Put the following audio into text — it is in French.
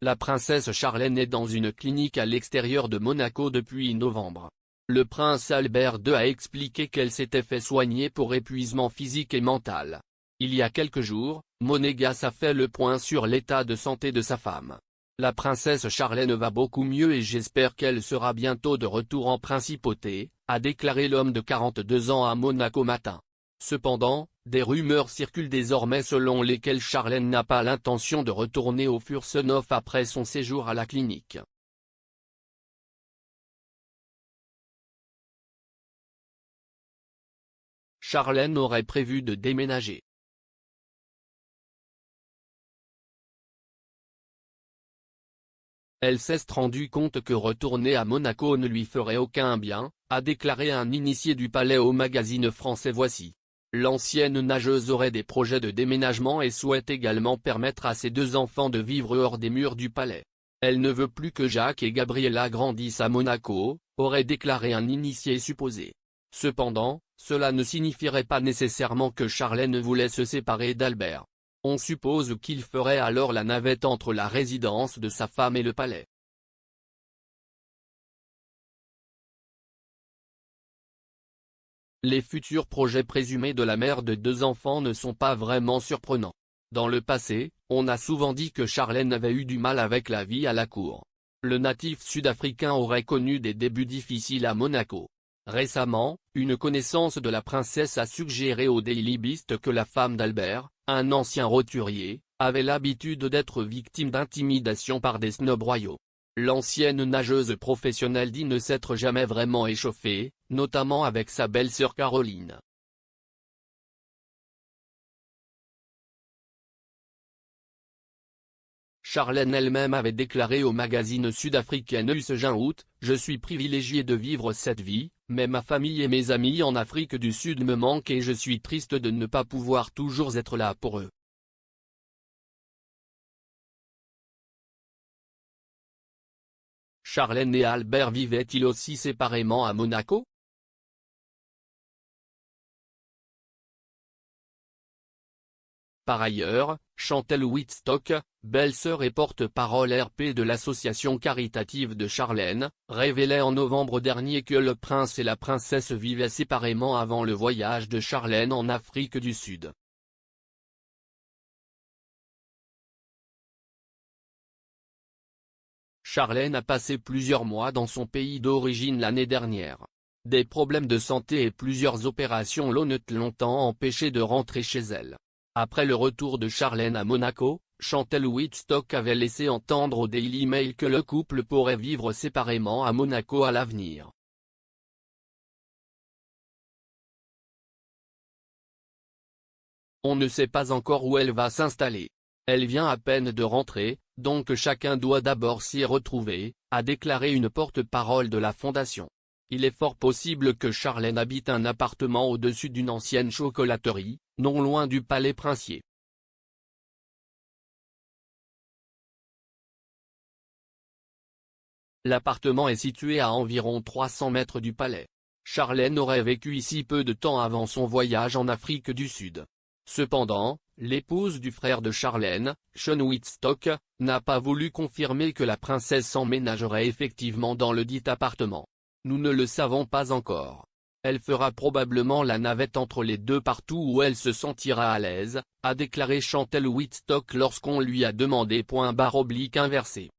La princesse Charlène est dans une clinique à l'extérieur de Monaco depuis novembre. Le prince Albert II a expliqué qu'elle s'était fait soigner pour épuisement physique et mental. Il y a quelques jours, Monégas a fait le point sur l'état de santé de sa femme. La princesse Charlène va beaucoup mieux et j'espère qu'elle sera bientôt de retour en principauté, a déclaré l'homme de 42 ans à Monaco Matin. Cependant, des rumeurs circulent désormais selon lesquelles Charlène n'a pas l'intention de retourner au Fürstenhof après son séjour à la clinique. Charlène aurait prévu de déménager. Elle s'est rendu compte que retourner à Monaco ne lui ferait aucun bien, a déclaré un initié du palais au magazine français Voici. L'ancienne nageuse aurait des projets de déménagement et souhaite également permettre à ses 2 enfants de vivre hors des murs du palais. Elle ne veut plus que Jacques et Gabriella grandissent à Monaco, aurait déclaré un initié supposé. Cependant, cela ne signifierait pas nécessairement que Charlène voulait se séparer d'Albert. On suppose qu'il ferait alors la navette entre la résidence de sa femme et le palais. Les futurs projets présumés de la mère de 2 enfants ne sont pas vraiment surprenants. Dans le passé, on a souvent dit que Charlène avait eu du mal avec la vie à la cour. Le natif sud-africain aurait connu des débuts difficiles à Monaco. Récemment, une connaissance de la princesse a suggéré au Daily Beast que la femme d'Albert, un ancien roturier, avait l'habitude d'être victime d'intimidation par des snobs royaux. L'ancienne nageuse professionnelle dit ne s'être jamais vraiment échauffée, notamment avec sa belle-sœur Caroline. Charlène elle-même avait déclaré au magazine sud-africain Aut, « Je suis privilégiée de vivre cette vie, mais ma famille et mes amis en Afrique du Sud me manquent et je suis triste de ne pas pouvoir toujours être là pour eux. » Charlène et Albert vivaient-ils aussi séparément à Monaco? Par ailleurs, Chantal Wittstock, belle-sœur et porte-parole RP de l'association caritative de Charlène, révélait en novembre dernier que le prince et la princesse vivaient séparément avant le voyage de Charlène en Afrique du Sud. Charlène a passé plusieurs mois dans son pays d'origine l'année dernière. Des problèmes de santé et plusieurs opérations l'ont longtemps empêché de rentrer chez elle. Après le retour de Charlène à Monaco, Chantal Wittstock avait laissé entendre au Daily Mail que le couple pourrait vivre séparément à Monaco à l'avenir. On ne sait pas encore où elle va s'installer. Elle vient à peine de rentrer, donc chacun doit d'abord s'y retrouver, a déclaré une porte-parole de la fondation. Il est fort possible que Charlène habite un appartement au-dessus d'une ancienne chocolaterie, non loin du palais princier. L'appartement est situé à environ 300 mètres du palais. Charlène aurait vécu ici peu de temps avant son voyage en Afrique du Sud. Cependant, l'épouse du frère de Charlène, Sean Wittstock, n'a pas voulu confirmer que la princesse s'emménagerait effectivement dans le dit appartement. Nous ne le savons pas encore. Elle fera probablement la navette entre les deux partout où elle se sentira à l'aise, a déclaré Chantal Wittstock lorsqu'on lui a demandé /inversé.